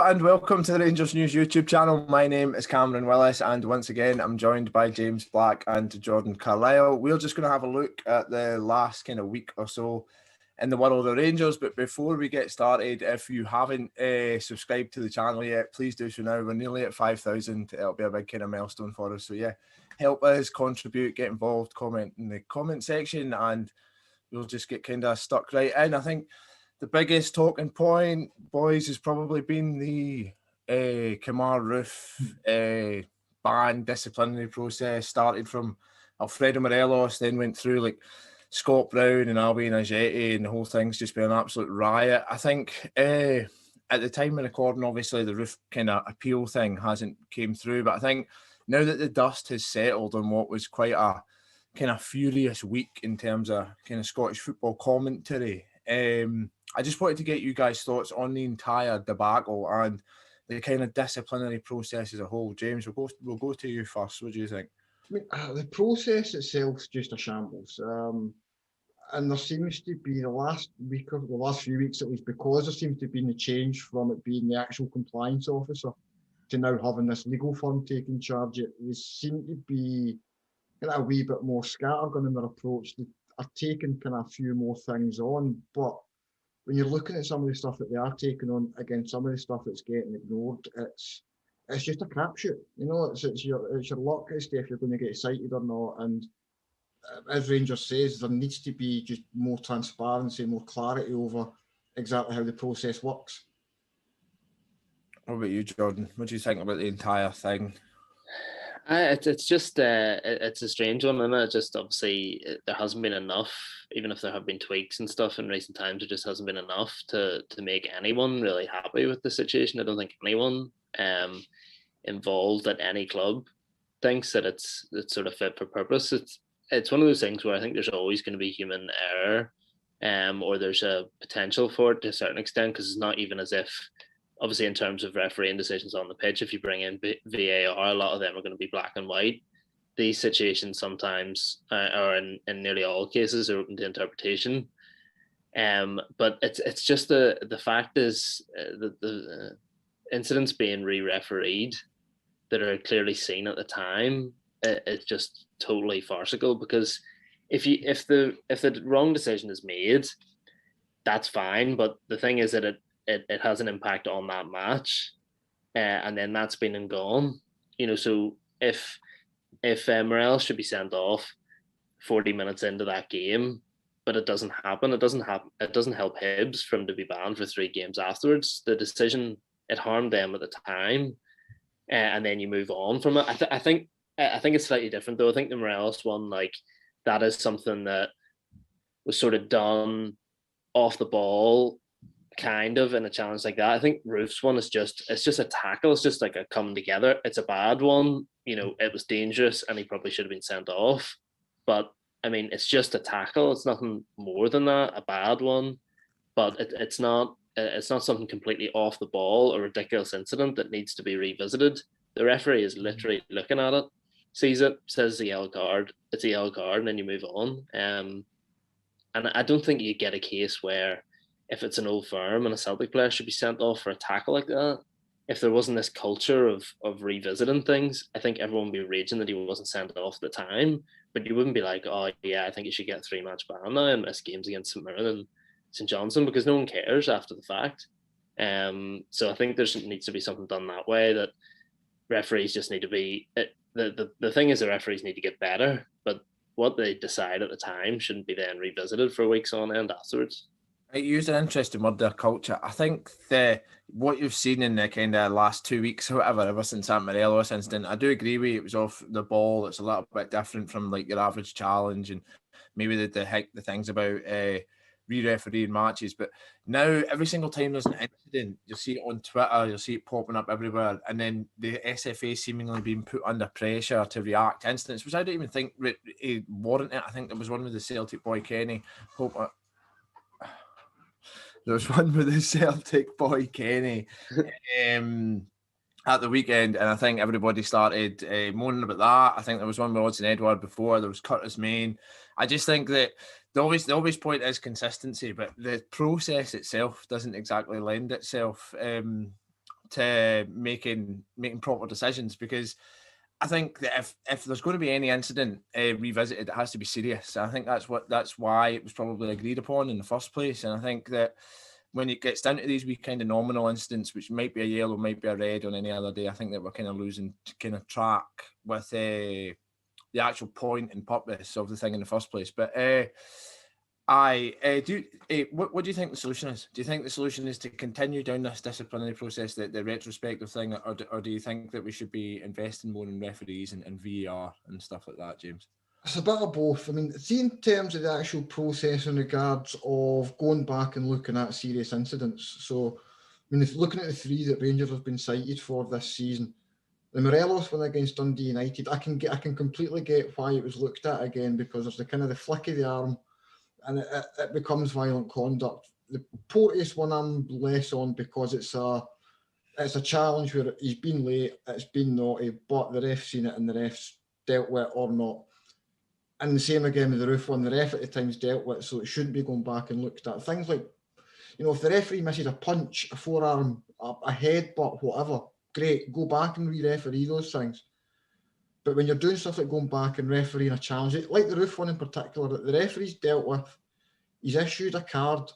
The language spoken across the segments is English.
and welcome to the Rangers News YouTube channel. My name is Cameron Willis, and once again I'm joined by James Black and Jordan Carlisle. We're just going to have a look at the last kind of week or so in the world of Rangers, but before we get started, if you haven't subscribed to the channel yet, please do so now. We're nearly at 5,000. It'll be a big kind of milestone for us, so yeah, help us, contribute, get involved, comment in the comment section, and we'll just get kind of stuck right in. I think the biggest talking point, boys, has probably been the ROOFE ban disciplinary process. Started from Alfredo Morelos, then went through like Scott Brown and Albion Ajeti, and the whole thing's just been an absolute riot. I think at the time of recording, obviously the ROOFE kind of appeal thing hasn't came through, but I think now that the dust has settled on what was quite a kind of furious week in terms of kind of Scottish football commentary, I just wanted to get you guys' thoughts on the entire debacle and the kind of disciplinary process as a whole. James, we'll go to you first. What do you think? I mean, the process itself is just a shambles. And there seems to be the last few weeks at least, because there seems to have been a change from it being the actual compliance officer to now having this legal firm taking charge. They seem to be kind of a wee bit more scattergun in their approach. They are taking kind of a few more things on, but when you're looking at some of the stuff that they are taking on against some of the stuff that's getting ignored, it's just a crapshoot. You know, it's your luck as to if you're going to get cited or not. And as Rangers says, there needs to be just more transparency, more clarity over exactly how the process works. What about you, Jordan? What do you think about the entire thing? It's just it's a strange one, and it just obviously there hasn't been enough. Even if there have been tweaks and stuff in recent times, it just hasn't been enough to make anyone really happy with the situation. I don't think anyone involved at any club thinks that it's sort of fit for purpose. It's one of those things where I think there's always going to be human error, or there's a potential for it to a certain extent, because it's not even as if, obviously, in terms of refereeing decisions on the pitch, if you bring in VAR, a lot of them are going to be black and white. These situations sometimes, or in nearly all cases, are open to interpretation. But it's just the fact is the incidents being re-refereed that are clearly seen at the time, it's just totally farcical. Because if the wrong decision is made, that's fine. But the thing is that it has an impact on that match, and then that's been and gone. You know, so if Morel should be sent off 40 minutes into that game, but it doesn't happen, it doesn't help Hibs from to be banned for 3 games afterwards. The decision, it harmed them at the time, and then you move on from it. I think it's slightly different though. I think the Morelos one, like, that is something that was sort of done off the ball, kind of, in a challenge like that. I think Roofe's one is just a tackle. It's just like a coming together. It's a bad one. You know, it was dangerous and he probably should have been sent off. But I mean, it's just a tackle. It's nothing more than that, a bad one. But it's not something completely off the ball, a ridiculous incident that needs to be revisited. The referee is literally looking at it, sees it, says a yellow card. It's a yellow card, and then you move on. And I don't think you get a case where, if it's an Old Firm and a Celtic player should be sent off for a tackle like that, if there wasn't this culture of revisiting things, I think everyone would be raging that he wasn't sent off at the time. But you wouldn't be like, oh yeah, I think you should get a 3-match ban now and miss games against St Mirren and St Johnstone, because no one cares after the fact. So I think there needs to be something done that way, that referees just need to be, the thing is, the referees need to get better, but what they decide at the time shouldn't be then revisited for weeks on end afterwards. You used an interesting word there, culture. I think what you've seen in the kind of last 2 weeks or whatever, ever since that Morelos incident, I do agree with you. It was off the ball. It's a little bit different from like your average challenge, and maybe the things about re-refereeing matches. But now every single time there's an incident, you'll see it on Twitter, you'll see it popping up everywhere, and then the SFA seemingly being put under pressure to react to incidents, which I don't even think warranted. I think there was one with the Celtic boy Kenny. There was one with the Celtic boy Kenny at the weekend, and I think everybody started moaning about that. I think there was one with Odds Edward before. There was Curtis Main. I just think that the obvious point is consistency, but the process itself doesn't exactly lend itself to making proper decisions, because I think that if there's going to be any incident revisited, it has to be serious. I think that's why it was probably agreed upon in the first place. And I think that when it gets down to these wee kind of nominal incidents, which might be a yellow, might be a red on any other day, I think that we're kind of losing kind of track with the actual point and purpose of the thing in the first place. But what do you think the solution is? Do you think the solution is to continue down this disciplinary process, the retrospective thing, or do you think that we should be investing more in referees and VAR and stuff like that, James? It's a bit of both. I mean, see, in terms of the actual process in regards of going back and looking at serious incidents. So, I mean, if looking at the 3 that Rangers have been cited for this season, the Morelos one against Dundee United, I can completely get why it was looked at again, because there's the kind of the flick of the arm, and it becomes violent conduct. The Porteous one I'm less on, because it's a challenge where he's been late, it's been naughty, but the ref's seen it and the ref's dealt with it or not. And the same again with the ROOFE one, the ref at the time's dealt with, so it shouldn't be going back and looked at. Things like, if the referee misses a punch, a forearm, a headbutt, whatever, great, go back and re-referee those things. But when you're doing stuff like going back and refereeing a challenge, like the ROOFE one in particular, that the referee's dealt with, he's issued a card,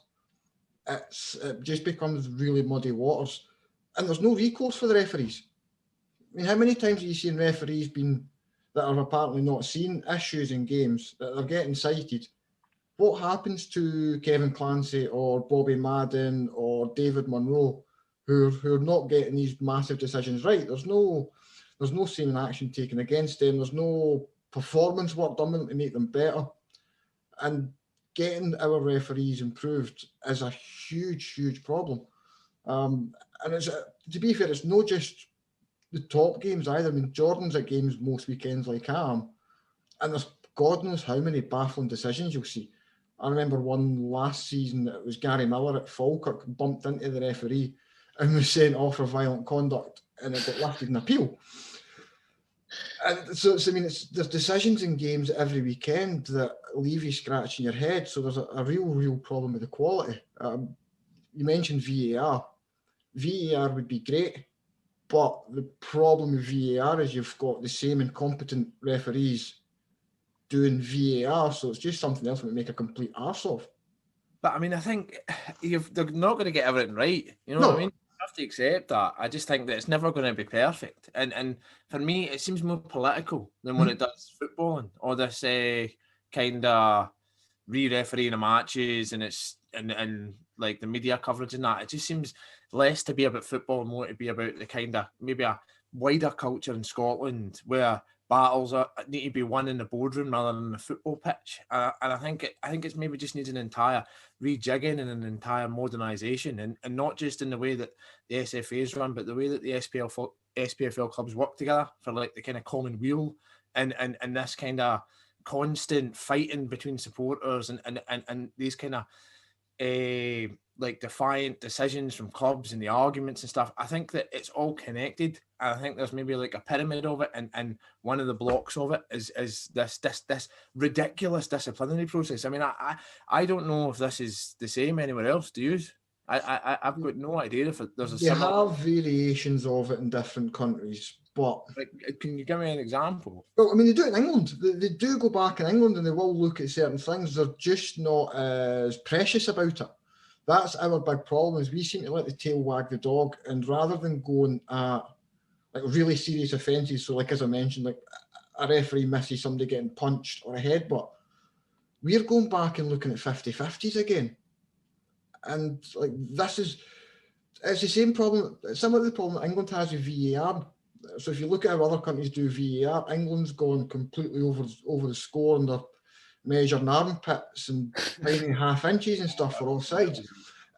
it just becomes really muddy waters. And there's no recourse for the referees. I mean, how many times have you seen referees that are apparently not seeing issues in games, that are getting cited? What happens to Kevin Clancy or Bobby Madden or David Munro, who are not getting these massive decisions right? There's no seeming action taken against them. There's no performance work done to make them better. And getting our referees improved is a huge, huge problem. And it's to be fair, it's not just the top games either. I mean, Jordan's at games most weekends like I am, and there's God knows how many baffling decisions you'll see. I remember one last season, it was Gary Miller at Falkirk bumped into the referee and was sent off for violent conduct, and it got lifted in appeal. And so I mean, there's decisions in games every weekend that leave you scratching your head. So there's a real problem with the quality. You mentioned VAR. VAR would be great, but the problem with VAR is you've got the same incompetent referees doing VAR, so it's just something else that would make a complete arse of. But I mean, I think they're not going to get everything right. You know what I mean? You have to accept that. I just think that it's never going to be perfect. And for me, it seems more political than what it does footballing, or this kind of re-refereeing of matches and like the media coverage and that. It just seems less to be about football and more to be about the kind of maybe a wider culture in Scotland where battles need to be won in the boardroom rather than the football pitch. And I think it's maybe just needs an entire rejigging and an entire modernisation, and not just in the way that the SFA is run, but the way that the SPFL clubs work together for like the kind of common weal and this kind of constant fighting between supporters and these kind of like defiant decisions from clubs and the arguments and stuff. I think that it's all connected. I think there's maybe like a pyramid of it, and one of the blocks of it is this ridiculous disciplinary process. I mean, I don't know if this is the same anywhere else. Do you? I've got no idea if there's a similar... have variations of it in different countries, but like, can you give me an example? Well, I mean, they do it in England. They do go back in England and they will look at certain things. They're just not as precious about it. That's our big problem, is we seem to let the tail wag the dog, and rather than going at like really serious offences, so like as I mentioned, like a referee misses somebody getting punched or a headbutt, we're going back and looking at 50-50s again. And like it's the same problem, similar to the problem that England has with VAR. So if you look at how other countries do VAR, England's gone completely over the score, and they're measuring armpits and tiny half inches and stuff for offsides,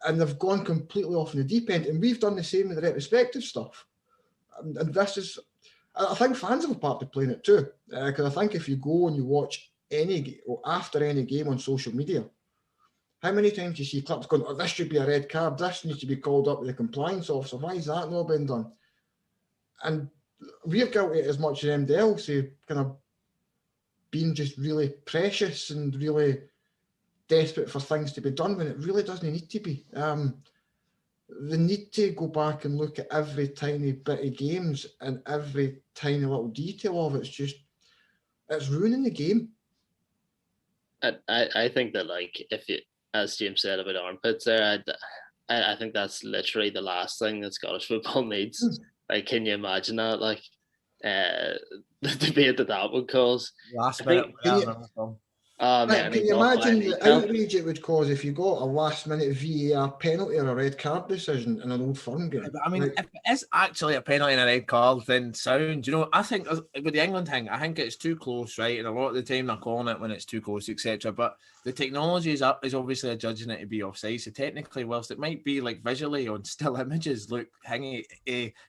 and they've gone completely off in the deep end. And we've done the same with the retrospective stuff. And this is, I think fans have a part to play in it too, because I think if you go and you watch after any game on social media, how many times do you see clubs going, "Oh, this should be a red card, this needs to be called up with the compliance officer, why is that not been done?" And we're guilty as much as anybody else, kind of being just really precious and really desperate for things to be done when it really doesn't need to be. they need to go back and look at every tiny bit of games and every tiny little detail of it. It's ruining the game. I think that, like, if you, as James said about armpits there, I think that's literally the last thing that Scottish football needs. Like, can you imagine that? Like, the debate that would cause. Last minute. Oh Right, man, can you imagine the outrage it would cause if you got a last-minute VAR penalty or a red card decision in an Old Firm game? I mean, if it is actually a penalty and a red card, then sound. You know, I think with the England thing, I think it's too close, right? And a lot of the time they're calling it when it's too close, etc. But the technology is obviously adjudging it to be offside. So technically, whilst it might be like visually on still images look hangy,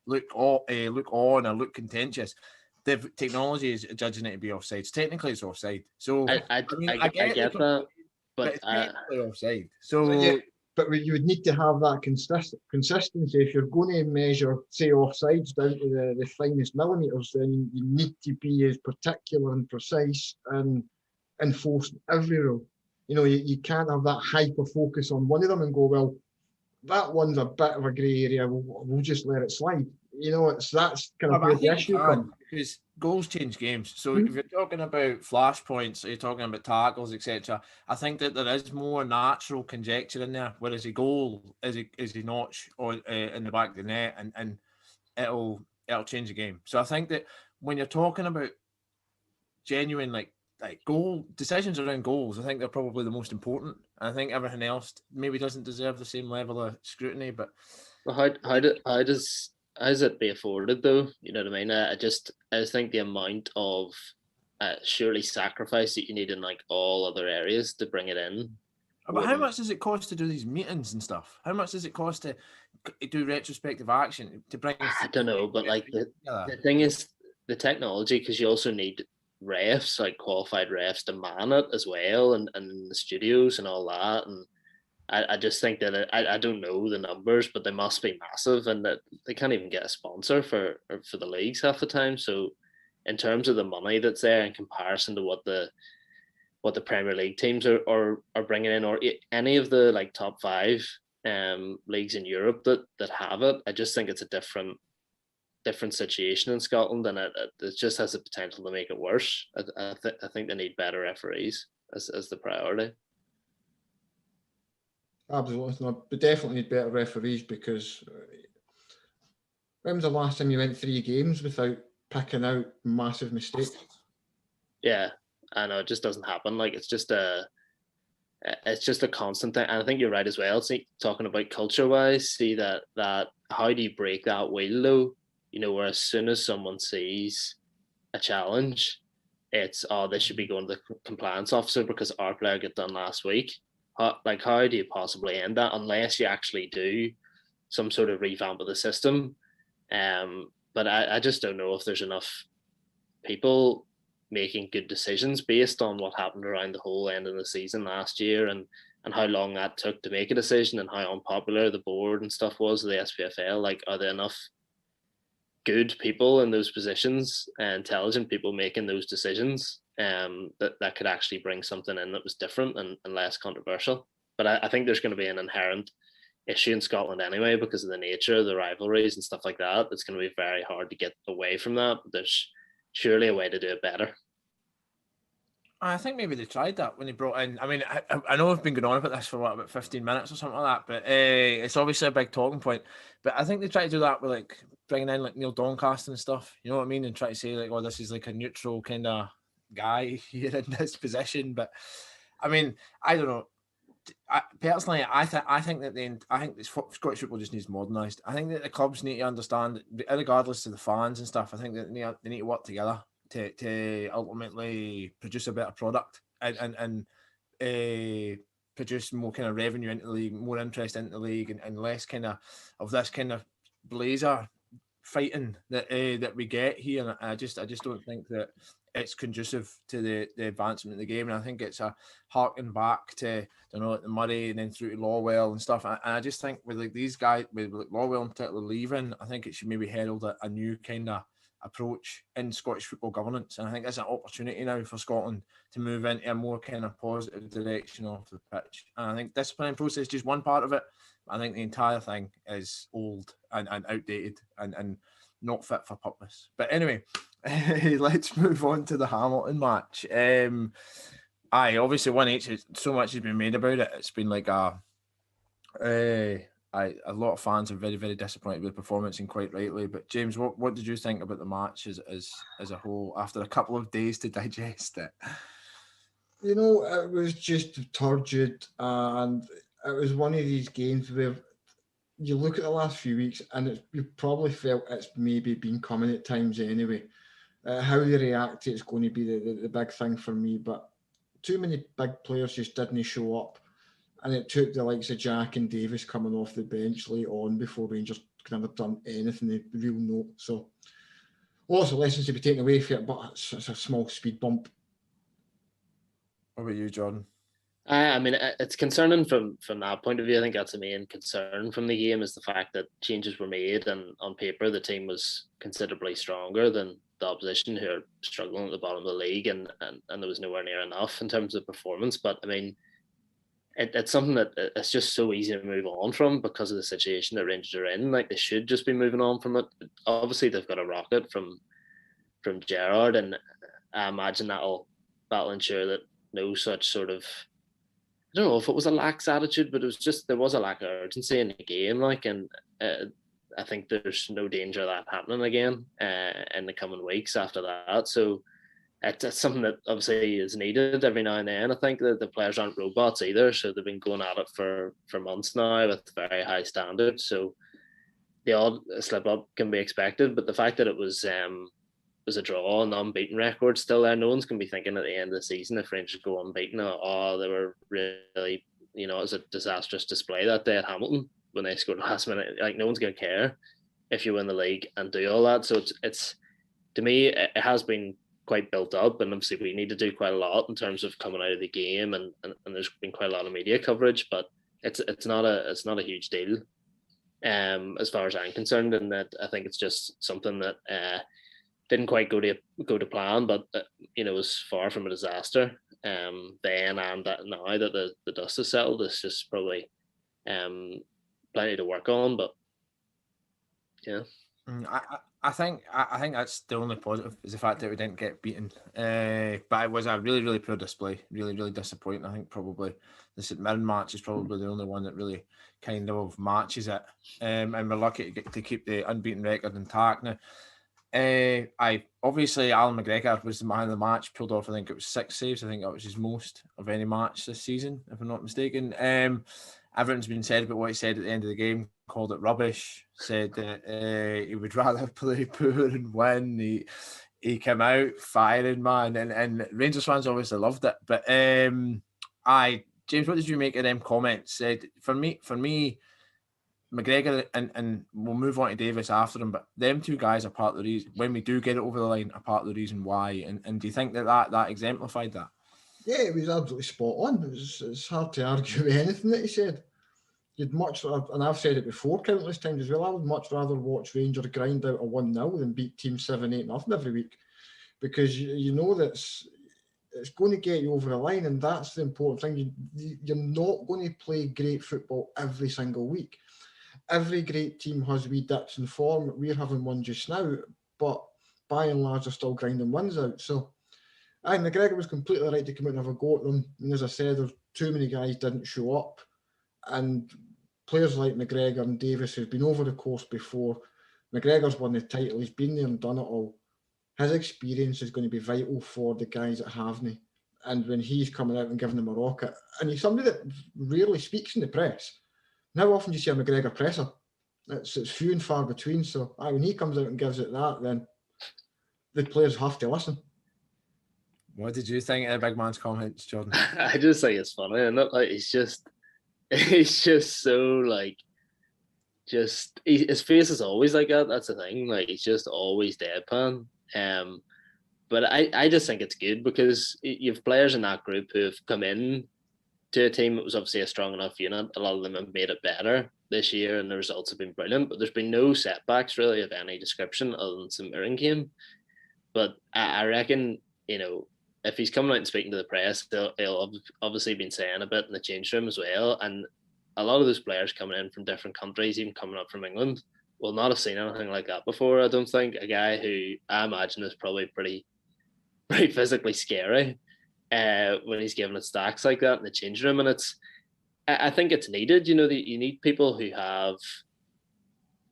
look on or look contentious, the technology is judging it to be offside. So technically, it's offside. So I get that, but it's technically offside. So. But you would need to have that consistency. If you're going to measure, say, offsides down to the finest millimetres, then you need to be as particular and precise and enforce every rule. You know, you can't have that hyper focus on one of them and go, well, that one's a bit of a grey area. We'll just let it slide. You know, that's kind of where the issue comes. Because goals change games. So if you're talking about flashpoints, you're talking about tackles, etc. I think that there is more natural conjecture in there. Whereas a goal is a notch or in the back of the net, and it'll change the game. So I think that when you're talking about genuine like goal decisions around goals, I think they're probably the most important. And I think everything else maybe doesn't deserve the same level of scrutiny. But how does it be afforded though? You know what I mean? I just think the amount of surely sacrifice that you need in like all other areas to bring it in. But how much does it cost to do these meetings and stuff? How much does it cost to do retrospective action to bring? I don't know, but like the thing is the technology, because you also need refs, like qualified refs, to man it as well, and the studios and all that, and I just think that I don't know the numbers, but they must be massive, and that they can't even get a sponsor for the leagues half the time. So, in terms of the money that's there in comparison to what the Premier League teams are bringing in, or any of the like top 5 leagues in Europe that have it, I just think it's a different situation in Scotland, and it just has the potential to make it worse. I think they need better referees as the priority. Absolutely not, but definitely need better referees, because when was the last time you went 3 games without picking out massive mistakes? Yeah, I know, it just doesn't happen. Like it's just a constant thing, and I think you're right as well. See, talking about culture-wise, see that how do you break that wheel though? You know, where as soon as someone sees a challenge, it's they should be going to the compliance officer because our player got done last week. How do you possibly end that unless you actually do some sort of revamp of the system? But I just don't know if there's enough people making good decisions based on what happened around the whole end of the season last year, and how long that took to make a decision, and how unpopular the board and stuff was of the SPFL. Like, are there enough good people in those positions and intelligent people making those decisions that could actually bring something in that was different and less controversial? But I think there's going to be an inherent issue in Scotland anyway, because of the nature of the rivalries and stuff like that. It's going to be very hard to get away from that. But there's surely a way to do it better. I think maybe they tried that when they brought in. I mean, I know I've been going on about this for about 15 minutes or something like that, but it's obviously a big talking point. But I think they tried to do that with like bringing in like Neil Doncaster and stuff. You know what I mean? And try to say like, oh, this is like a neutral kind of guy here in this position. But I mean, I don't know. Personally, I think Scottish football just needs modernised. I think that the clubs need to understand, regardless of the fans and stuff. I think that they need to work together to ultimately produce a better product and produce more kind of revenue into the league, more interest into the league, and less kind of this kind of blazer fighting that we get here. And I just don't think that it's conducive to the advancement of the game. And I think it's a harking back to, like the Murray and then through to Lawwell and stuff. And I just think with like these guys, with like Lawwell in particular leaving, I think it should maybe herald a new kind of approach in Scottish football governance. And I think it's an opportunity now for Scotland to move into a more kind of positive direction off the pitch. And I think disciplinary process is just one part of it. I think the entire thing is old and outdated and not fit for purpose. But anyway, let's move on to the Hamilton match. Obviously 1H, so much has been made about it. It's been like a lot of fans are very, very disappointed with the performance, and quite rightly. But James, what did you think about the match as a whole after a couple of days to digest it? You know, it was just turgid, and it was one of these games where you look at the last few weeks and you probably felt it's maybe been coming at times anyway. How they react to it's going to be the big thing for me, but too many big players just didn't show up, and it took the likes of Jack and Davis coming off the bench late on before Rangers could have done anything of real note. So lots of lessons to be taken away from it, but it's a small speed bump. What about you, Jordan? I mean, it's concerning from that point of view. I think that's the main concern from the game, is the fact that changes were made, and on paper the team was considerably stronger than the opposition, who are struggling at the bottom of the league, and there was nowhere near enough in terms of performance. But I mean, it's something that it's just so easy to move on from because of the situation that Rangers are in. Like, they should just be moving on from it. Obviously, they've got a rocket from Gerrard, and I imagine that'll ensure that no such sort of, I don't know if it was a lax attitude, but it was just, there was a lack of urgency in the game. Like, and I think there's no danger of that happening again in the coming weeks after that. So it's something that obviously is needed every now and then. I think that the players aren't robots either, so they've been going at it for months now with very high standards. So the odd slip up can be expected, but the fact that it was a draw, an unbeaten record still there, no one's going to be thinking at the end of the season, if Rangers go unbeaten, they were really, it was a disastrous display that day at Hamilton when they scored last minute. Like, no one's going to care if you win the league and do all that. So it's to me, it has been quite built up, and obviously we need to do quite a lot in terms of coming out of the game, and there's been quite a lot of media coverage, but it's not a huge deal as far as I'm concerned, and that I think it's just something that didn't quite go to plan, but it was far from a disaster then, and that now that the dust has settled, it's just probably plenty to work on. But yeah, I think that's the only positive, is the fact that we didn't get beaten. But it was a really, really poor display, really, really disappointing. I think probably the St Mirren match is probably the only one that really kind of matches it, and we're lucky to keep the unbeaten record intact now. Obviously Allan McGregor was the man of the match, pulled off, I think it was 6 saves. I think that was his most of any match this season, if I'm not mistaken. Everything's been said about what he said at the end of the game, called it rubbish, said that he would rather play poor and win. He came out firing, man, and Rangers fans obviously loved it. But James, what did you make of them comments? Said for me, McGregor and we'll move on to Davis after him, but them two guys are part of the reason, when we do get it over the line, are part of the reason why. And do you think that exemplified that? Yeah, it was absolutely spot on. It's hard to argue with anything that he said. You'd much, and I've said it before countless times as well, I would much rather watch Rangers grind out a 1-0 than beat Team 7-8-0 every week, because you know that it's going to get you over the line, and that's the important thing. You're not going to play great football every single week. Every great team has wee dips in form. We're having one just now, but by and large, they're still grinding wins out. So McGregor was completely right to come out and have a go at them. And as I said, there's too many guys didn't show up. And players like McGregor and Davis, who've been over the course before, McGregor's won the title, he's been there and done it all. His experience is going to be vital for the guys at Havney. And when he's coming out and giving them a rocket, and he's somebody that rarely speaks in the press. How often do you see a McGregor presser? It's few and far between. So when he comes out and gives it that, then the players have to listen. What did you think of the big man's comments, Jordan? I just think it's funny, and like he's just so like, his face is always like that. That's the thing. Like, he's just always deadpan. But I just think it's good, because you have players in that group who have come in to a team that was obviously a strong enough unit. A lot of them have made it better this year, and the results have been brilliant. But there's been no setbacks really of any description other than St Mirren game. But I reckon, if he's coming out and speaking to the press, he'll obviously been saying a bit in the change room as well. And a lot of those players coming in from different countries, even coming up from England, will not have seen anything like that before. I don't think. A guy who I imagine is probably pretty physically scary when he's giving it stacks like that in the changing room. And I think it's needed. You need people who have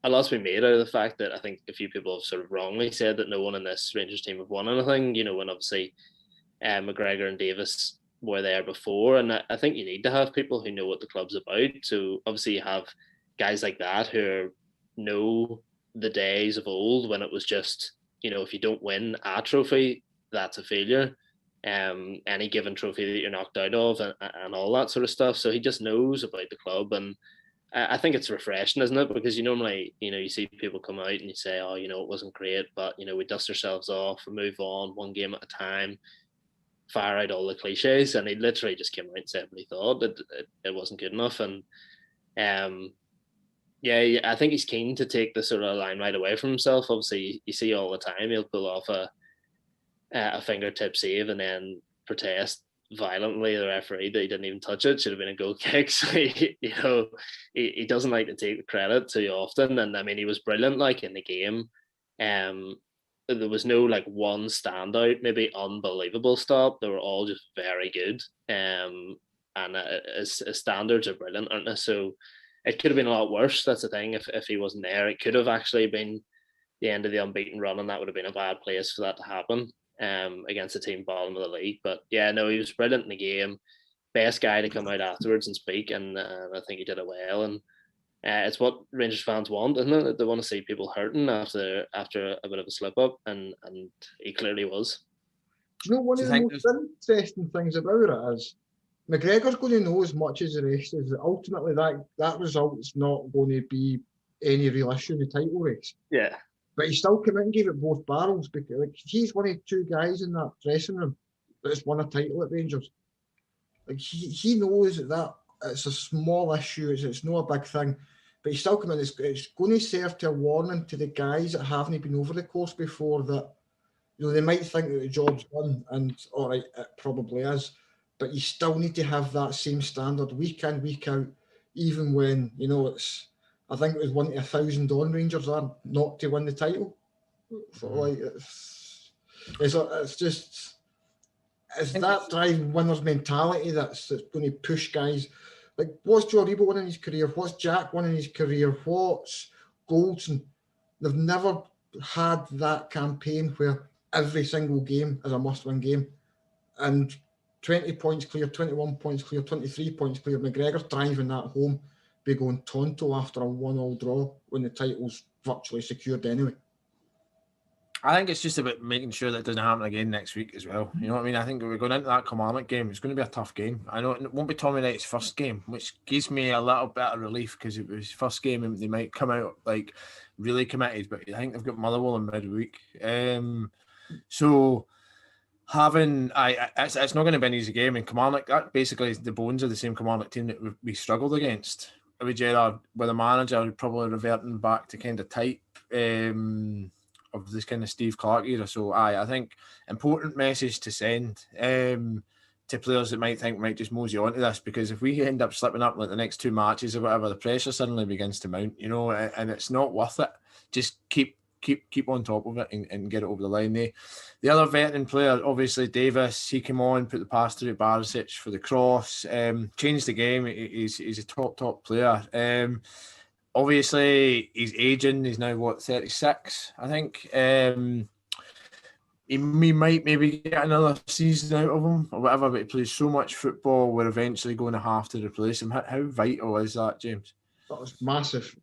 a lot's been made out of the fact that I think a few people have sort of wrongly said that no one in this Rangers team have won anything. When obviously McGregor and Davis were there before, and I think you need to have people who know what the club's about. So obviously you have guys like that who know the days of old when it was just, if you don't win a trophy, that's a failure. Any given trophy that you're knocked out of and all that sort of stuff. So he just knows about the club, and I think it's refreshing, isn't it? Because you normally, you see people come out and you say, oh, it wasn't great, but, we dust ourselves off and move on one game at a time, fire out all the cliches. And he literally just came out and said what he thought. It wasn't good enough. And yeah, I think he's keen to take the sort of limelight away from himself. Obviously, you see all the time he'll pull off a fingertip save and then protest violently the referee that he didn't even touch it. Should have been a goal kick. So he doesn't like to take the credit too often. And I mean, he was brilliant like in the game. There was no like one standout, maybe unbelievable stop. They were all just very good. And his standards are brilliant, aren't they? So it could have been a lot worse. That's the thing. If he wasn't there, it could have actually been the end of the unbeaten run, and that would have been a bad place for that to happen. Against the team bottom of the league. But yeah, no, he was brilliant in the game. Best guy to come out afterwards and speak, and I think he did it well. And it's what Rangers fans want, isn't it? They want to see people hurting after a bit of a slip up, and he clearly was. Do you know one of the most interesting things about it is McGregor's going to know as much as the rest is that ultimately that result's not going to be any real issue in the title race. Yeah. But he still came in and gave it both barrels because he's one of two guys in that dressing room that's won a title at Rangers. He knows that it's a small issue, it's not a big thing, but he still come in. It's going to serve to a warning to the guys that haven't been over the course before that they might think that the job's done, and all right, it probably is, but you still need to have that same standard week in, week out, even when it's. I think it was 1 to 1,000 on Rangers are not to win the title. So it's that driving winners mentality that's going to push guys. Like, what's Joe Aribo won in his career? What's Jack won in his career? What's Goldson? They've never had that campaign where every single game is a must-win game. And 20 points clear, 21 points clear, 23 points clear. McGregor's driving that home. Be going tonto after a 1-1 draw when the title's virtually secured anyway. I think it's just about making sure that it doesn't happen again next week as well. You know what I mean? I think we're going into that Kilmarnock game. It's going to be a tough game. I know it won't be Tommy Knight's first game, which gives me a little bit of relief because it was his first game and they might come out like really committed. But I think they've got Motherwell in midweek. So having it's not going to be an easy game. And Kilmarnock, that basically is the bones of the same Kilmarnock team that we struggled against. With Gerrard, with a manager probably reverting back to kind of type of this kind of Steve Clarke era. So I think important message to send to players that might think we might just mosey onto this, because if we end up slipping up like the next two matches or whatever, the pressure suddenly begins to mount, and it's not worth it. Just keep on top of it and get it over the line. The other veteran player, obviously Davis, he came on, put the pass through Barisic for the cross, changed the game. He's a top player. Obviously he's aging. He's now 36, I think. We might maybe get another season out of him or whatever, but he plays so much football, we're eventually going to have to replace him. How vital is that, James? That was massive.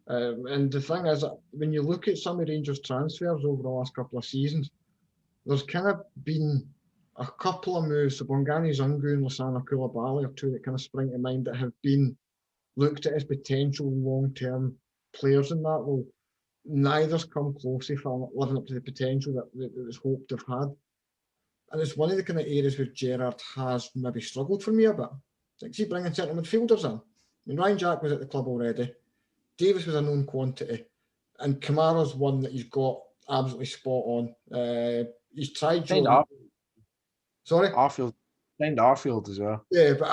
And the thing is, when you look at some of Rangers' transfers over the last couple of seasons, there's kind of been a couple of moves. So Bongani Zungu and Lasana Koulibaly are two that kind of spring to mind that have been looked at as potential long-term players in that role. Neither's come close to living up to the potential that was hoped to have had. And it's one of the kind of areas where Gerrard has maybe struggled for me a bit. Like, see, bringing centre midfielders in. I mean, Ryan Jack was at the club already. Davis was a known quantity, and Kamara's one that he's got absolutely spot on. He's tried. Sorry, Signed Arfield as well. Yeah, but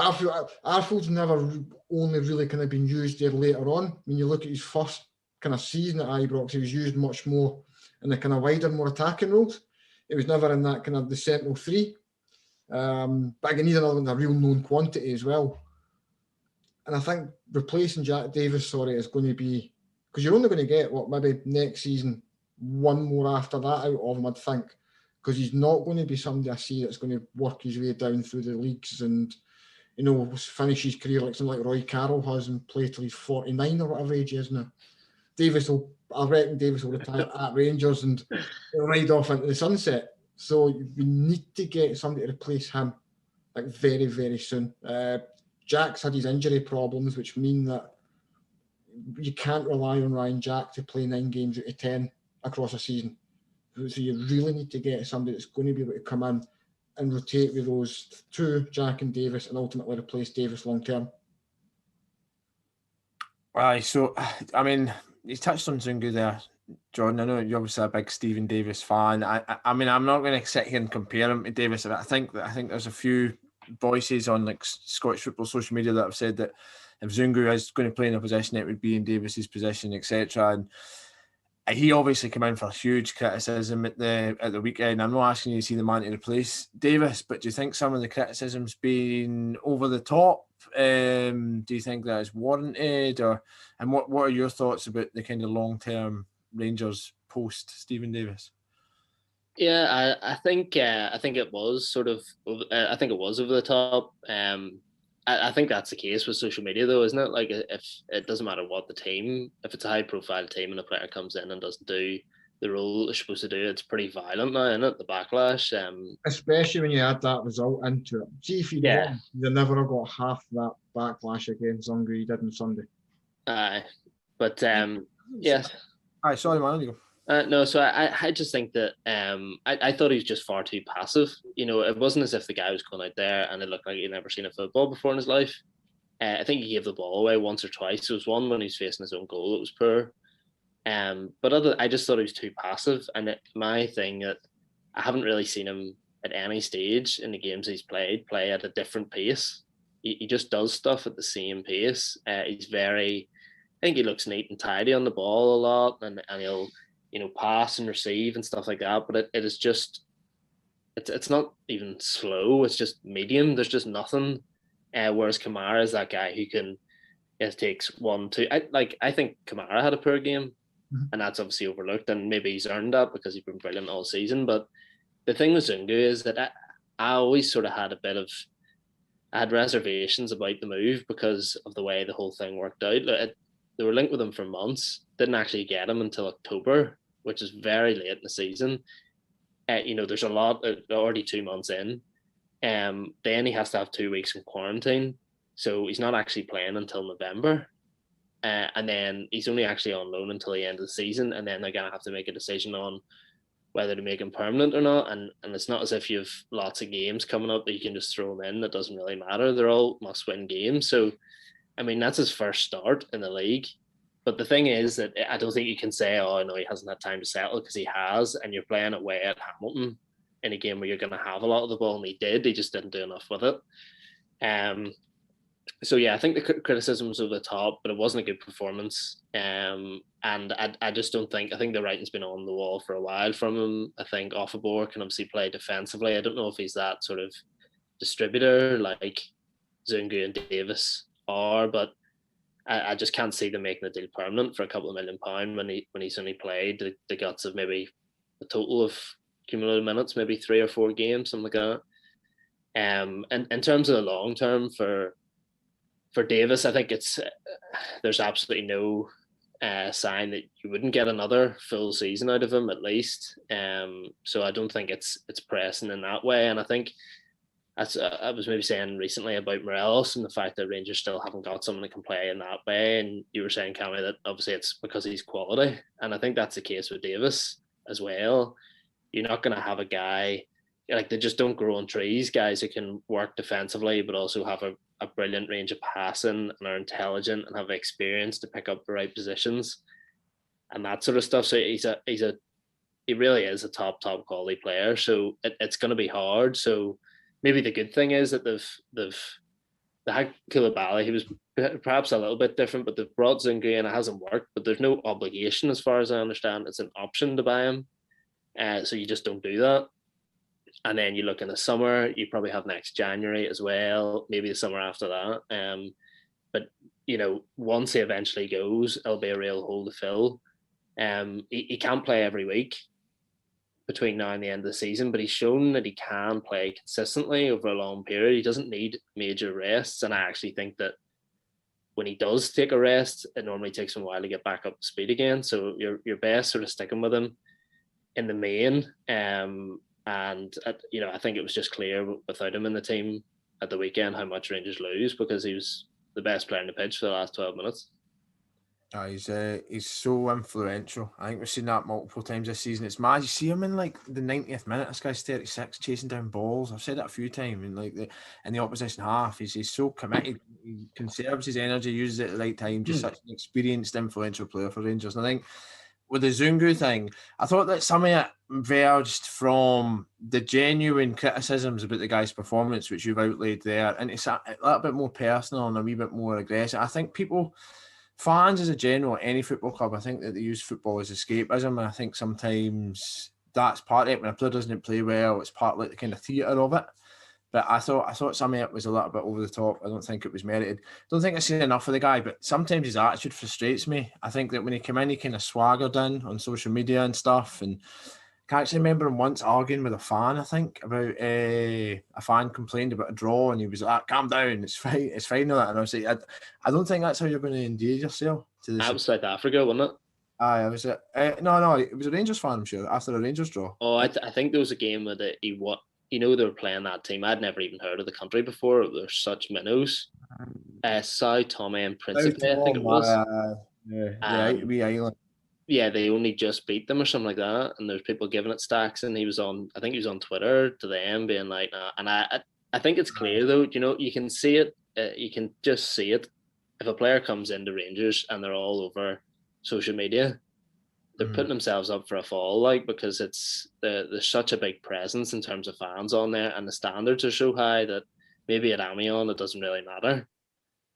Arfield's never only really kind of been used there later on. When you look at his first kind of season at Ibrox, he was used much more in the kind of wider, more attacking roles. It was never in that kind of the central three. But again, he's another one, a real known quantity as well. And I think replacing Jack Davis, is going to be, because you're only going to get, maybe next season, one more after that out of him, I'd think. Because he's not going to be somebody I see that's going to work his way down through the leagues and, finish his career like something like Roy Carroll has and play till he's 49 or whatever age he is now. I reckon Davis will retire at Rangers and he'll ride off into the sunset. So we need to get somebody to replace him like very, very soon. Jack's had his injury problems, which mean that you can't rely on Ryan Jack to play 9 games out of 10 across a season. So you really need to get somebody that's going to be able to come in and rotate with those two, Jack and Davis, and ultimately replace Davis long term. Aye, so I mean, you touched on Zungu there, Jordan. I know you're obviously a big Stephen Davis fan. I mean, I'm not going to sit here and compare him to Davis. But I think there's a few voices on like Scottish football social media that have said that if Zungu is going to play in a position, it would be in Davis's position, etc. And he obviously came in for huge criticism at the weekend. I'm not asking you to see the man to replace Davis, but do you think some of the criticism's been over the top? Do you think that is warranted, and what are your thoughts about the kind of long-term Rangers post Stephen Davis? Yeah, I think it was I think it was over the top. I think that's the case with social media, though, isn't it? Like, if it doesn't matter what the team, if it's a high-profile team and a player comes in and doesn't do the role they're supposed to do, it's pretty violent now, isn't it? The backlash. Especially when you add that result into it. See, if you won, they never have got half that backlash against Zungu he did on Sunday. Aye, but yeah. Aye, sorry, man. You go. No, so I just think that I thought he was just far too passive. It wasn't as if the guy was going out there and it looked like he'd never seen a football before in his life. I think he gave the ball away once or twice. There was one when he was facing his own goal. It was poor. But I just thought he was too passive. And my thing that I haven't really seen him at any stage in the games he's played play at a different pace. He just does stuff at the same pace. I think he looks neat and tidy on the ball a lot, and he'll pass and receive and stuff like that. But it is just, it's not even slow. It's just medium. There's just nothing. Whereas Kamara is that guy who can, it takes 1, 2. I think Kamara had a poor game, and that's obviously overlooked. And maybe he's earned that because he's been brilliant all season. But the thing with Zungu is that I always sort of had I had reservations about the move because of the way the whole thing worked out. They were linked with him for months, didn't actually get him until October, which is very late in the season. There's a lot, already 2 months in. Then he has to have 2 weeks in quarantine. So he's not actually playing until November. And then he's only actually on loan until the end of the season. And then they're going to have to make a decision on whether to make him permanent or not. And it's not as if you have lots of games coming up that you can just throw him in. That doesn't really matter. They're all must-win games. So, I mean, that's his first start in the league. But the thing is that I don't think you can say, oh, no, he hasn't had time to settle, because he has, and you're playing away at Hamilton in a game where you're going to have a lot of the ball, and he did. He just didn't do enough with it. So, yeah, I think the criticism was over the top, but it wasn't a good performance. And I just don't think, I think the writing's been on the wall for a while from him. I think Offabor can obviously play defensively. I don't know if he's that sort of distributor like Zungu and Davis are, but I just can't see them making the deal permanent for a couple of £1 million when he's only played the guts of maybe a total of cumulative minutes, maybe 3 or 4 games, something like that. And in terms of the long term for Davis, I think there's absolutely no sign that you wouldn't get another full season out of him at least. So I don't think it's pressing in that way. And I think I was maybe saying recently about Morelos and the fact that Rangers still haven't got someone that can play in that way. And you were saying, Cammy, that obviously it's because he's quality. And I think that's the case with Davis as well. You're not going to have a guy, like, they just don't grow on trees, guys who can work defensively but also have a brilliant range of passing and are intelligent and have experience to pick up the right positions and that sort of stuff. So he really is a top quality player. So it's going to be hard. So maybe the good thing is that they had Koulibaly. He was perhaps a little bit different, but they've brought Zungu and it hasn't worked. But there's no obligation, as far as I understand. It's an option to buy him, so you just don't do that. And then you look in the summer, you probably have next January as well, maybe the summer after that. But once he eventually goes, it'll be a real hole to fill. He can't play every week between now and the end of the season, but he's shown that he can play consistently over a long period. He doesn't need major rests, and I actually think that when he does take a rest, it normally takes him a while to get back up to speed again. So you're best sort of sticking with him in the main. And I think it was just clear without him in the team at the weekend how much Rangers lose, because he was the best player on the pitch for the last 12 minutes. He's so influential. I think we've seen that multiple times this season. It's mad. You see him in like the 90th minute. This guy's 36, chasing down balls. I've said that a few times. And like in the opposition half, he's so committed. He conserves his energy, uses it at the right time. Just such an experienced, influential player for Rangers. And I think with the Zungu thing, I thought that some of it verged from the genuine criticisms about the guy's performance, which you've outlaid there, and it's a little bit more personal and a wee bit more aggressive. I think fans as a general, any football club, I think that they use football as escapism, and I think sometimes that's part of it. When a player doesn't play well, it's part of like the kind of theatre of it. But I thought some of it was a little bit over the top. I don't think it was merited. I don't think I've seen enough of the guy, but sometimes his attitude frustrates me. I think that when he came in, he kind of swaggered in on social media and stuff, and I can actually remember him once arguing with a fan, I think, about a fan complained about a draw, and he was like, calm down, it's fine, and I was like, I don't think that's how you're going to engage yourself. That was South Africa, wasn't it? Aye, I was no, it was a Rangers fan, I'm sure, after a Rangers draw. Oh, I think there was a game where they were playing that team. I'd never even heard of the country before. They're such minnows. Sao Tome and Principe, I think it was. We island. Yeah, they only just beat them or something like that, and there's people giving it stacks, and I think he was on Twitter to them being like, nah. And I think it's clear though, you can see it, you can just see it. If a player comes into Rangers and they're all over social media, they're putting themselves up for a fall, like, because there's such a big presence in terms of fans on there, and the standards are so high that maybe at Amiens it doesn't really matter.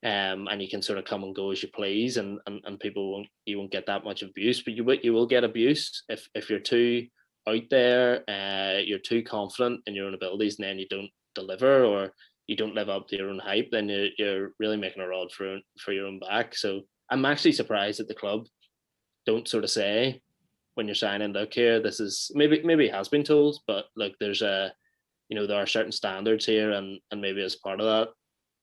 And you can sort of come and go as you please, and people won't get that much abuse, but you will get abuse if you're too out there, you're too confident in your own abilities, and then you don't deliver or you don't live up to your own hype, then you're really making a rod for your own back. So I'm actually surprised that the club don't sort of say when you're signing, look here, this is maybe it has been told, but look, there's there are certain standards here, and maybe as part of that,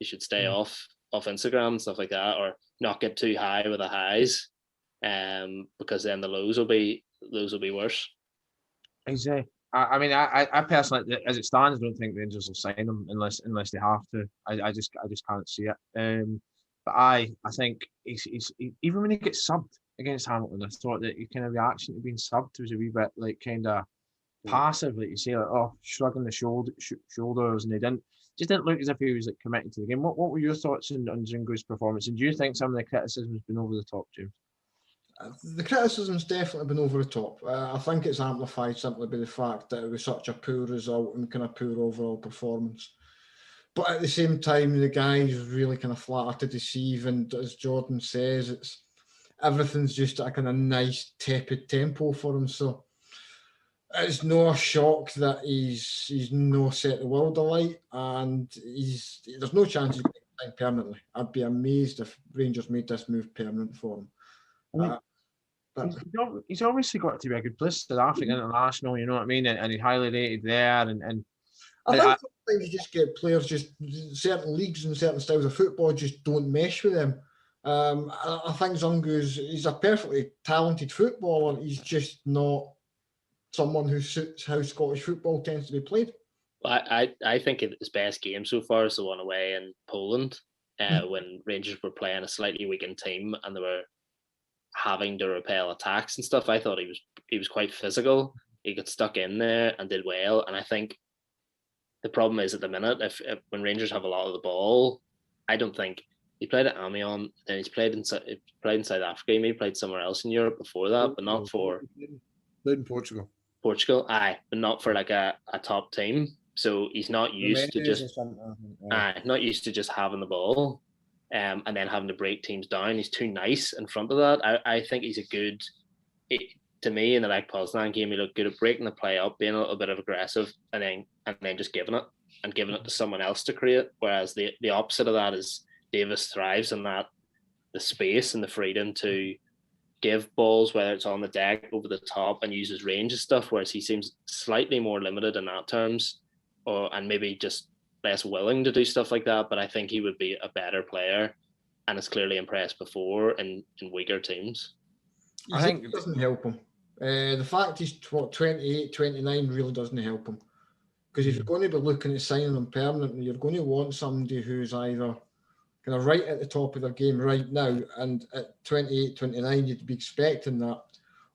you should stay off Instagram and stuff like that, or not get too high with the highs, because then the lows will be worse. Exactly. I personally, as it stands, don't think Rangers will sign him unless they have to. I just can't see it. But I think he's even when he gets subbed against Hamilton, I thought that his kind of reaction to being subbed was a wee bit like kind of passive, like you say, like shrugging the shoulders, and he didn't look as if he was like committed to the game. What were your thoughts on Zungu's performance, and do you think some of the criticism has been over the top, James? The criticism's definitely been over the top. I think it's amplified simply by the fact that it was such a poor result and kind of poor overall performance. But at the same time, the guy's really kind of flattered to deceive, and as Jordan says, everything's just at a kind of nice tepid tempo for him. So it's no shock that he's no set the world alight, and there's no chance he's going to sign permanently. I'd be amazed if Rangers made this move permanent for him. He's obviously got to be a good player, South African international, you know what I mean, and he's highly rated there. And I think sometimes you just get players, just certain leagues and certain styles of football just don't mesh with them. I think he's a perfectly talented footballer. He's just not someone who suits how Scottish football tends to be played. I think his best game so far is the one away in Poland, when Rangers were playing a slightly weakened team and they were having to repel attacks and stuff. I thought he was quite physical. He got stuck in there and did well. And I think the problem is at the minute, if when Rangers have a lot of the ball, I don't think he played at Amiens, then he's played in South Africa. He maybe played somewhere else in Europe before that, but not for played in Portugal. Aye, but not for like a top team. So he's not used to just having the ball, and then having to break teams down. He's too nice in front of that. I think he's a good. To me, in the Lech Poznan game, he looked good at breaking the play up, being a little bit of aggressive, and then just giving it to someone else to create. Whereas the opposite of that is Davis thrives in that, the space and the freedom to give balls, whether it's on the deck, over the top, and uses range and stuff, whereas he seems slightly more limited in that terms, and maybe just less willing to do stuff like that. But I think he would be a better player, and has clearly impressed before in weaker teams. I think it doesn't help him. The fact he's 28, 29 really doesn't help him. Because if you're going to be looking at signing him permanently, you're going to want somebody who's either kind of right at the top of their game right now, and at 28, 29, you'd be expecting that,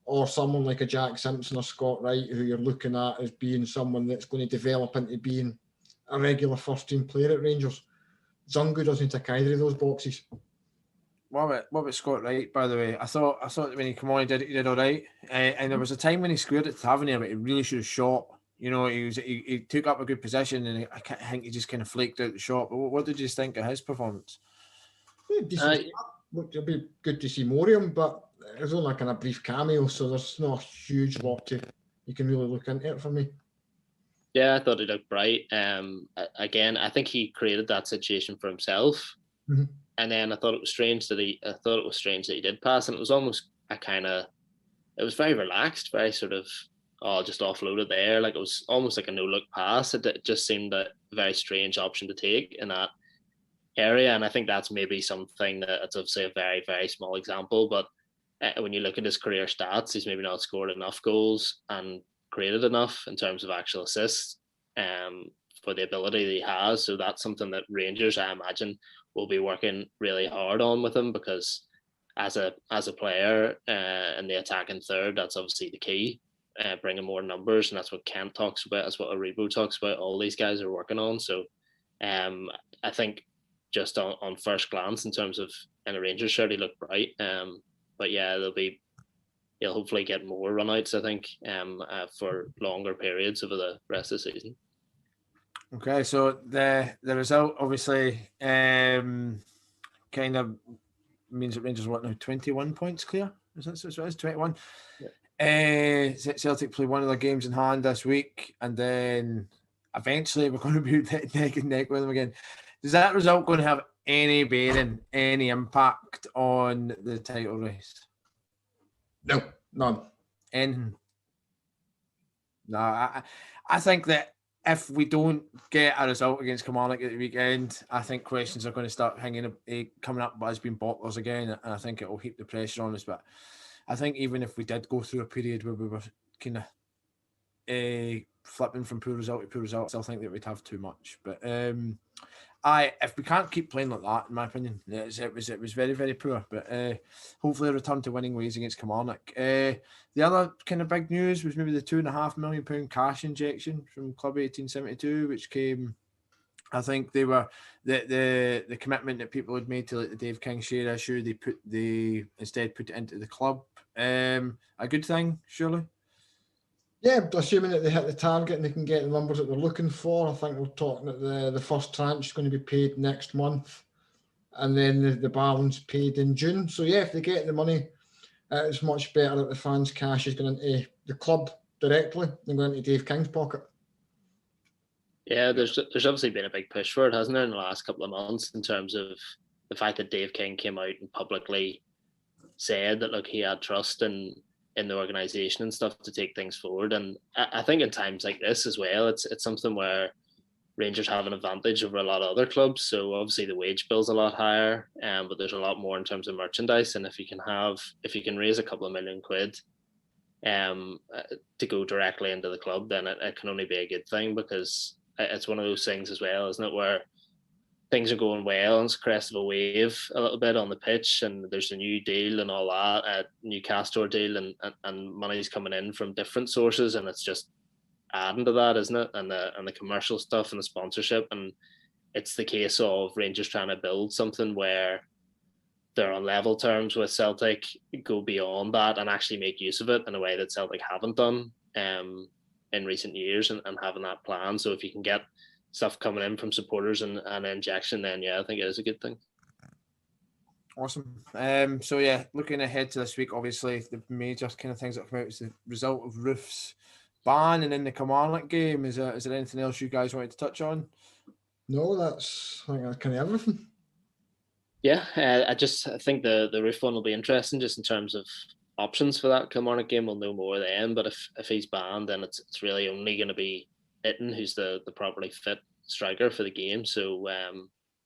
or someone like a Jack Simpson or Scott Wright, who you're looking at as being someone that's going to develop into being a regular first-team player at Rangers. Zungu doesn't tick either of those boxes. What about Scott Wright, by the way? I thought when he came on, he did all right. And there was a time when he squared it to Tavernier, but he really should have shot. You know, he took up a good position, and I think he just kind of flaked out the shot. But what did you think of his performance? It'd be good to see more of him, but it was only like a brief cameo, so there's not a huge lot you can really look into it for me. Yeah, I thought he looked bright. Again, I think he created that situation for himself. Mm-hmm. And then I thought it was strange that he did pass, and it was almost it was very relaxed, very sort of, just offloaded there. Like, it was almost like a no-look pass. It just seemed a very strange option to take in that area. And I think that's maybe something that's obviously a very, very small example. But when you look at his career stats, he's maybe not scored enough goals and created enough in terms of actual assists for the ability that he has. So that's something that Rangers, I imagine, will be working really hard on with him, because as a player in the attacking third, that's obviously the key, bringing more numbers, and that's what Kent talks about, that's what Aribo talks about, all these guys are working on. So I think just on first glance, in terms of in a Rangers shirt, he looked bright. But yeah, he'll hopefully get more runouts, I think, for longer periods over the rest of the season. Okay, so the result obviously kind of means that Rangers what now, 21 points clear? Is that what it is? 21? Yeah. Celtic play one of their games in hand this week, and then eventually we're going to be neck and neck with them again. Is that result going to have any bearing, any impact on the title race? No, none. Anything? No, I think that if we don't get a result against Kilmarnock at the weekend, I think questions are going to start coming up as being bottlers again, and I think it will heap the pressure on us. But I think even if we did go through a period where we were kind of flipping from poor result to poor result, I still think that we'd have too much. But if we can't keep playing like that, in my opinion, it was very, very poor. But hopefully a return to winning ways against Kilmarnock. The other kind of big news was maybe the £2.5 million cash injection from Club 1872, which came, I think they were the commitment that people had made to like the Dave King share issue. They instead put it into the club. A good thing, surely. Yeah, assuming that they hit the target and they can get the numbers that they're looking for. I think we're talking that the first tranche is going to be paid next month, and then the balance paid in June. So yeah, if they get the money, it's much better that the fans' cash is going into the club directly than going into Dave King's pocket. Yeah, there's obviously been a big push for it, hasn't there, in the last couple of months, in terms of the fact that Dave King came out and publicly said that, look, he had trust in the organisation and stuff to take things forward. And I think in times like this as well, it's something where Rangers have an advantage over a lot of other clubs. So obviously the wage bill's a lot higher, but there's a lot more in terms of merchandise. And if you can raise a couple of £1 million to go directly into the club, then it can only be a good thing, because it's one of those things as well, isn't it, where things are going well and it's crest of a wave a little bit on the pitch, and there's a new deal and all that, a new Castor deal, and money's coming in from different sources, and it's just adding to that, isn't it? And the commercial stuff and the sponsorship, and it's the case of Rangers trying to build something where they're on level terms with Celtic, go beyond that and actually make use of it in a way that Celtic haven't done in recent years and having that plan. So if you can get stuff coming in from supporters and injection, then yeah, I think it is a good thing. Awesome. So yeah, looking ahead to this week, obviously the major kind of things that come out is the result of Roofe's ban and then the Kilmarnock game. Is there anything else you guys wanted to touch on? No, I think that's kind of everything. Yeah, I think the Roofe one will be interesting just in terms of options for that Kilmarnock game. We'll know more then, but if he's banned, then it's really only going to be Itten who's the properly fit striker for the game. So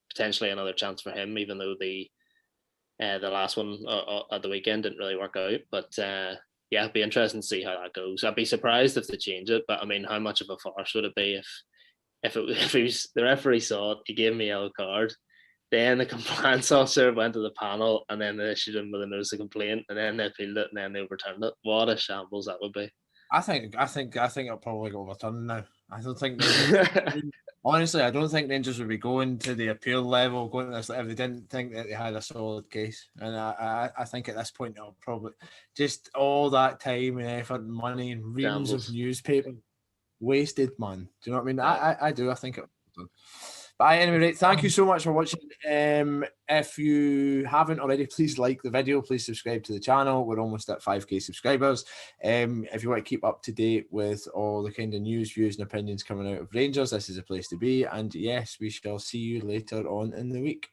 potentially another chance for him, even though the last one at the weekend didn't really work out. But yeah, it'd be interesting to see how that goes. I'd be surprised if they change it, but I mean, how much of a farce would it be if the referee saw it, he gave me a yellow card, then the compliance officer went to the panel and then they issued him with a notice of complaint and then they appealed it and then they overturned it. What a shambles that would be. I think it'll probably get overturned now. I don't think honestly, I don't think Rangers would be going to the appeal level, going to this if they didn't think that they had a solid case. And I think at this point it'll probably just all that time and effort and money and reams of newspaper wasted, man. Do you know what I mean? Yeah. I do. I think it. But at any rate, thank you so much for watching. If you haven't already, please like the video. Please subscribe to the channel. We're almost at 5k subscribers. If you want to keep up to date with all the kind of news, views and opinions coming out of Rangers, this is a place to be. And yes, we shall see you later on in the week.